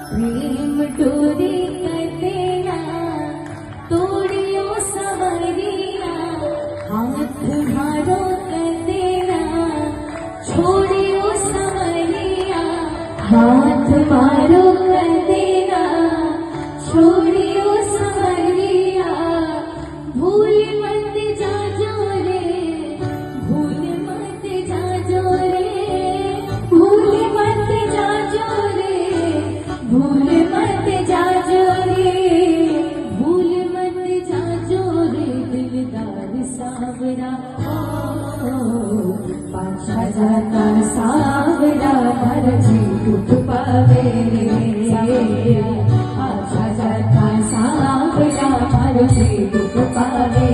प्रेम डोरी कटेना तोड़ियो सवरिया हाथ मारो कटेना छोड़ियो सवरिया हाथ मारो कटेना छोड़ियो सवरिया भूल मत जाजो रे भूल मत जाजो रे भूल मत जाजो रे भूल मत जाजो रे भूल मत जाजो रे दिलदार सावरा पाछा जाता सावरा पर जी टूट पावे रे पाछा जाता सावरा पर जी टूट पावे